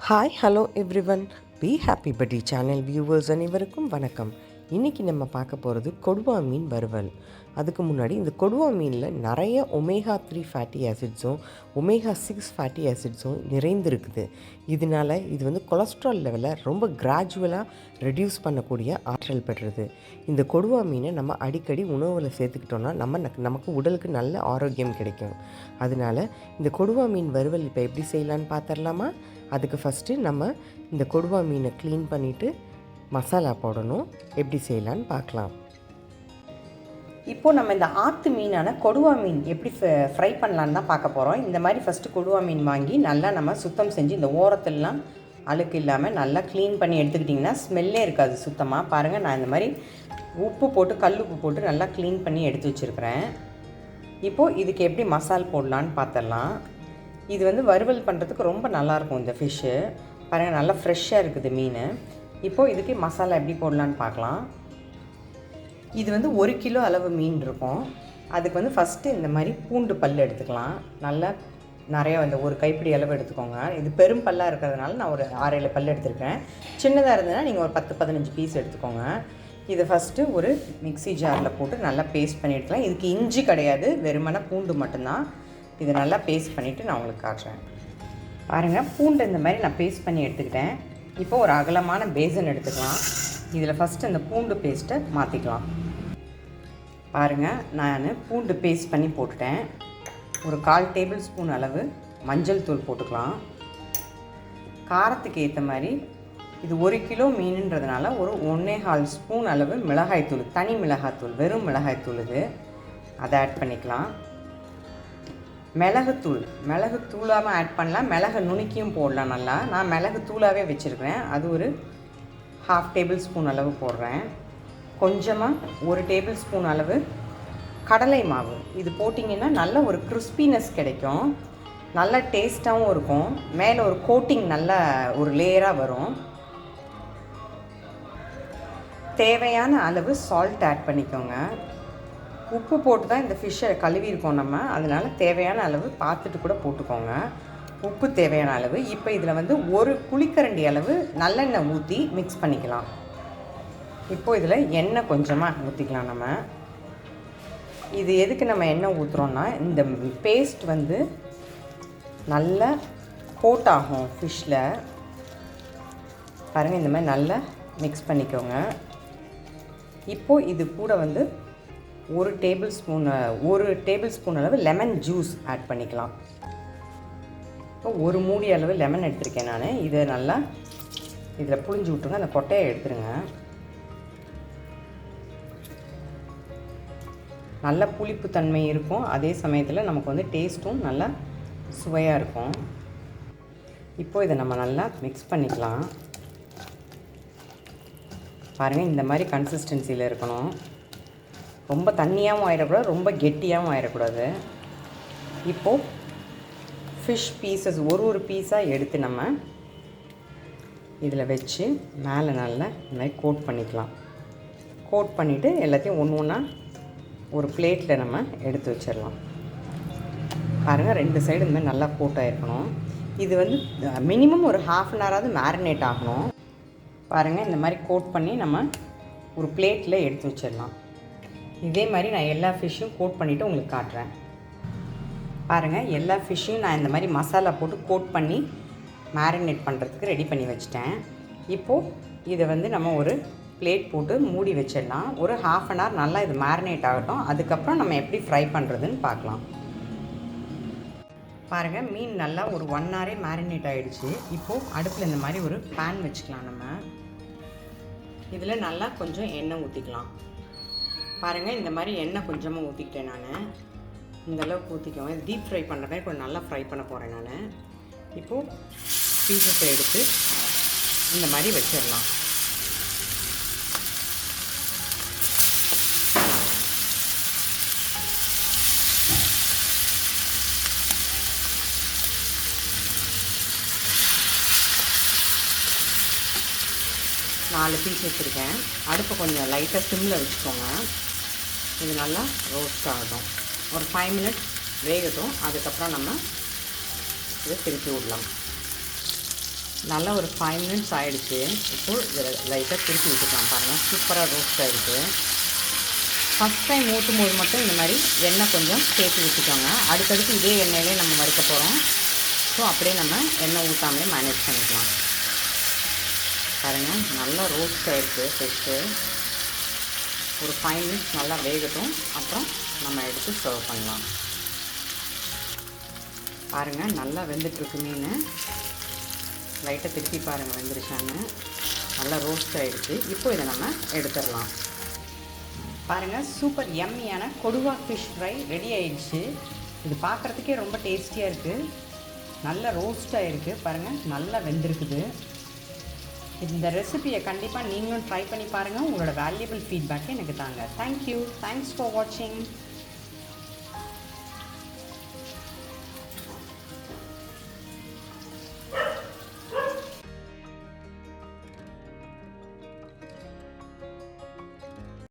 Hi hello everyone. Be happy பட்டி channel viewers அனைவருக்கும் வணக்கம். இன்றைக்கி நம்ம பார்க்க போகிறது கொடுவா மீன் வறுவல். அதுக்கு முன்னாடி இந்த கொடுவா மீனில் நிறைய ஒமேகா 3 ஃபேட்டி ஆசிட்ஸும் ஒமேகா 6 ஃபேட்டி ஆசிட்ஸும் நிறைந்திருக்குது. இதனால் இது கொலஸ்ட்ரால் லெவலை ரொம்ப கிராஜுவலாக ரெடியூஸ் பண்ணக்கூடிய ஆற்றல் பெறுறது. இந்த கொடுவா மீனை நம்ம அடிக்கடி உணவில் சேர்த்துக்கிட்டோன்னா நமக்கு உடலுக்கு நல்ல ஆரோக்கியம் கிடைக்கும். அதனால் இந்த கொடுவா மீன் வறுவல் இப்போ எப்படி செய்யலான்னு பார்த்துடலாமா? அதுக்கு ஃபஸ்ட்டு நம்ம இந்த கொடுவா மீனை க்ளீன் பண்ணிவிட்டு மசாலா போடணும். எப்படி செய்யலான்னு பார்க்கலாம். இப்போது நம்ம இந்த ஆற்று மீனான கொடுவா மீன் எப்படி ஃப்ரை பண்ணலான்னு தான் பார்க்க போகிறோம். இந்த மாதிரி ஃபஸ்ட்டு கொடுவா மீன் வாங்கி நல்லா நம்ம சுத்தம் செஞ்சு இந்த ஓரத்துலலாம் அழுக்கு இல்லாமல் நல்லா க்ளீன் பண்ணி எடுத்துக்கிட்டிங்கன்னா ஸ்மெல்லே இருக்காது சுத்தமாக. பாருங்கள், நான் இந்த மாதிரி உப்பு போட்டு கல் உப்பு போட்டு நல்லா க்ளீன் பண்ணி எடுத்து வச்சுருக்கிறேன். இப்போது இதுக்கு எப்படி மசால் போடலான்னு பார்த்துடலாம். இது வறுவல் பண்ணுறதுக்கு ரொம்ப நல்லாயிருக்கும் இந்த ஃபிஷ்ஷு. பாருங்கள், நல்லா ஃப்ரெஷ்ஷாக இருக்குது மீன். இப்போது இதுக்கு மசாலா எப்படி போடலான்னு பார்க்கலாம். இது 1 கிலோ அளவு மீன் இருக்கும். அதுக்கு ஃபஸ்ட்டு இந்த மாதிரி பூண்டு பல் எடுத்துக்கலாம். நல்லா நிறையா ஒரு கைப்பிடி அளவு எடுத்துக்கோங்க. இது பெரும் பல்லாக இருக்கிறதுனால நான் ஒரு 6-7 பல் எடுத்துருக்கேன். சின்னதாக இருந்ததுன்னா நீங்கள் ஒரு 10-15 பீஸ் எடுத்துக்கோங்க. இதை ஃபஸ்ட்டு ஒரு மிக்ஸி ஜாரில் போட்டு நல்லா பேஸ்ட் பண்ணி எடுத்துக்கலாம். இதுக்கு இஞ்சி கிடையாது, வெறுமனே பூண்டு மட்டும்தான். இதை நல்லா பேஸ்ட் பண்ணிவிட்டு நான் உங்களுக்கு காட்டுறேன். பாருங்கள், பூண்டு இந்த மாதிரி நான் பேஸ்ட் பண்ணி எடுத்துக்கிட்டேன். இப்போ ஒரு அகலமான பேசன் எடுத்துக்கலாம். இதில் ஃபஸ்ட்டு அந்த பூண்டு பேஸ்ட்டை மாற்றிக்கலாம். பாருங்கள், நான் பூண்டு பேஸ்ட் பண்ணி போட்டுட்டேன். ஒரு 1/4 டேபிள் ஸ்பூன் அளவு மஞ்சள் தூள் போட்டுக்கலாம். காரத்துக்கு ஏற்ற மாதிரி இது 1 கிலோ மீனுன்றதுனால ஒரு 1.25 ஸ்பூன் அளவு மிளகாய்த்தூள், தனி மிளகாய்த்தூள், வெறும் மிளகாய்த்தூள் இது, அதை ஆட் பண்ணிக்கலாம். மிளகு தூளாமல் ஆட் பண்ணலாம், மிளகு நுணுக்கியும் போடலாம். நல்லா நான் மிளகு தூளாகவே வச்சுருக்கிறேன். அது ஒரு 1/2 டேபிள் ஸ்பூன் அளவு போடுறேன். கொஞ்சமாக 1 டேபிள் ஸ்பூன் அளவு கடலை மாவு. இது போட்டிங்கன்னா நல்ல ஒரு கிறிஸ்பினஸ் கிடைக்கும், நல்ல டேஸ்ட்டாகவும் இருக்கும். மேலே ஒரு கோட்டிங் நல்ல ஒரு லேயராக வரும். தேவையான அளவு சால்ட் ஆட் பண்ணிக்கோங்க. உப்பு போட்டு தான் இந்த ஃபிஷ்ஷை கழுவிருக்கோம் நம்ம, அதனால் தேவையான அளவு பார்த்துட்டு கூட போட்டுக்கோங்க. உப்பு தேவையான அளவு. இப்போ இதில் ஒரு குழிக்கரண்டி அளவு நல்லெண்ணெய் ஊற்றி மிக்ஸ் பண்ணிக்கலாம். இப்போது இதில் எண்ணெய் கொஞ்சமாக ஊற்றிக்கலாம். நம்ம இது எதுக்கு நம்ம எண்ணெய் ஊற்றுறோன்னா, இந்த பேஸ்ட் நல்லா கோட் ஆகும் ஃபிஷ்ஷில். பாருங்கள், இந்த மாதிரி நல்லா மிக்ஸ் பண்ணிக்கோங்க. இப்போது இது கூட 1 டேபிள் ஸ்பூன் அளவு லெமன் ஜூஸ் ஆட் பண்ணிக்கலாம். இப்போ ஒரு மூடி அளவு லெமன் எடுத்திருக்கேன் நான். இதை நல்லா இதில் புழிஞ்சு விட்டுருங்க. அந்த கொட்டையை எடுத்துருங்க. நல்ல புளிப்பு தன்மை இருக்கும், அதே சமயத்தில் நமக்கு டேஸ்ட்டும் நல்லா சுவையாக இருக்கும். இப்போது இதை நம்ம நல்லா மிக்ஸ் பண்ணிக்கலாம். பாருங்கள், இந்த மாதிரி கன்சிஸ்டன்சியில் இருக்கணும். ரொம்ப தண்ணியாகவும் ஆகிடக்கூடாது, ரொம்ப கெட்டியாகவும் ஆகிடக்கூடாது. இப்போது ஃபிஷ் பீசஸ் ஒரு பீஸாக எடுத்து நம்ம இதில் வச்சு மேலே நல்லா இந்த மாதிரி கோட் பண்ணிக்கலாம். கோட் பண்ணிவிட்டு எல்லாத்தையும் ஒன்றா ஒரு பிளேட்டில் நம்ம எடுத்து வச்சிடலாம். பாருங்கள், 2 சைடு இந்த மாதிரி நல்லா கோட் ஆகிருக்கணும். இது மினிமம் ஒரு 1/2 அன் ஹவராவது மேரினேட் ஆகணும். பாருங்கள், இந்த மாதிரி கோட் பண்ணி நம்ம ஒரு பிளேட்டில் எடுத்து வச்சிடலாம். இதே மாதிரி நான் எல்லா ஃபிஷ்ஷும் கோட் பண்ணிவிட்டு உங்களுக்கு காட்டுறேன். பாருங்கள், எல்லா ஃபிஷ்ஷையும் நான் இந்த மாதிரி மசாலா போட்டு கோட் பண்ணி மேரினேட் பண்ணுறதுக்கு ரெடி பண்ணி வச்சிட்டேன். இப்போது இதை நம்ம ஒரு பிளேட் போட்டு மூடி வச்சிடலாம். ஒரு 1/2 அன் ஹவர் நல்லா இது மேரினேட் ஆகட்டும். அதுக்கப்புறம் நம்ம எப்படி ஃப்ரை பண்ணுறதுன்னு பார்க்கலாம். பாருங்கள், மீன் நல்லா ஒரு 1 ஹவரே மேரினேட் ஆகிடுச்சு. இப்போது அடுப்பில் இந்த மாதிரி ஒரு பேன் வச்சுக்கலாம். நம்ம இதில் நல்லா கொஞ்சம் எண்ணெய் ஊற்றிக்கலாம். பாருங்கள், இந்த மாதிரி எண்ணெய் கொஞ்சமாக ஊற்றிக்கிட்டேன் நான். இந்தளவுக்கு ஊற்றிக்கோங்க. இது டீப் ஃப்ரை பண்ணுற மாதிரி கொஞ்சம் நல்லா ஃப்ரை பண்ண போகிறேன் நான். இப்போது பீசஸை எடுத்து இந்த மாதிரி வச்சிடலாம். நாலு பீஸ் வச்சுருக்கேன். அடுப்பை கொஞ்சம் லைட்டாக சிம்மில் வச்சுக்கோங்க. இது நல்லா ரோஸ்ட் ஆகட்டும். ஒரு 5 மினிட்ஸ் வேகட்டும். அதுக்கப்புறம் நம்ம இதை திருப்பி விடலாம். நல்லா ஒரு 5 மினிட்ஸ் ஆகிடுச்சு. இப்போது இதில் லைட்டாக திருப்பி விட்டுக்கலாம். பாருங்கள், சூப்பராக ரோஸ்ட் ஆகிருக்கு. ஃபஸ்ட் டைம் ஊற்றும் போது மட்டும் இந்த மாதிரி எண்ணெய் கொஞ்சம் சேர்த்து ஊற்றிக்கோங்க. அடுத்தடுத்து இதே எண்ணெயிலே நம்ம வறுக்க போகிறோம். ஸோ அப்படியே நம்ம எண்ணெய் ஊற்றாமலே மேனேஜ் பண்ணிக்கலாம். பாருங்கள், நல்லா ரோஸ்ட் ஆகிருக்கு ஃபிஷ்ஷு. ஒரு 5 மினிட்ஸ் நல்லா வேகட்டும். அப்புறம் நம்ம எடுத்து சர்வ் பண்ணலாம். பாருங்கள், நல்லா வெந்துட்டுருக்கு மீன். லைட்டாக திருப்பி பாருங்கள் வெந்துருச்சான்னு. நல்லா ரோஸ்ட் ஆகிடுச்சு. இப்போ இதை நம்ம எடுத்துடலாம். பாருங்கள், சூப்பர் யம்மியான கொடுவா ஃபிஷ் ஃப்ரை ரெடி ஆகிடுச்சு. இது பார்க்குறதுக்கே ரொம்ப டேஸ்டியாக இருக்குது. நல்லா ரோஸ்ட் ஆகிருக்கு. பாருங்கள், நல்லா வெந்திருக்குது. இந்த ரெசிபியை கண்டிப்பாக நீங்களும் ட்ரை பண்ணி பாருங்கள். உங்களோட வேல்யூபிள் ஃபீட்பேக்கை எனக்கு தாங்க. தேங்க்யூ. தேங்க்ஸ் ஃபார் வாட்சிங்.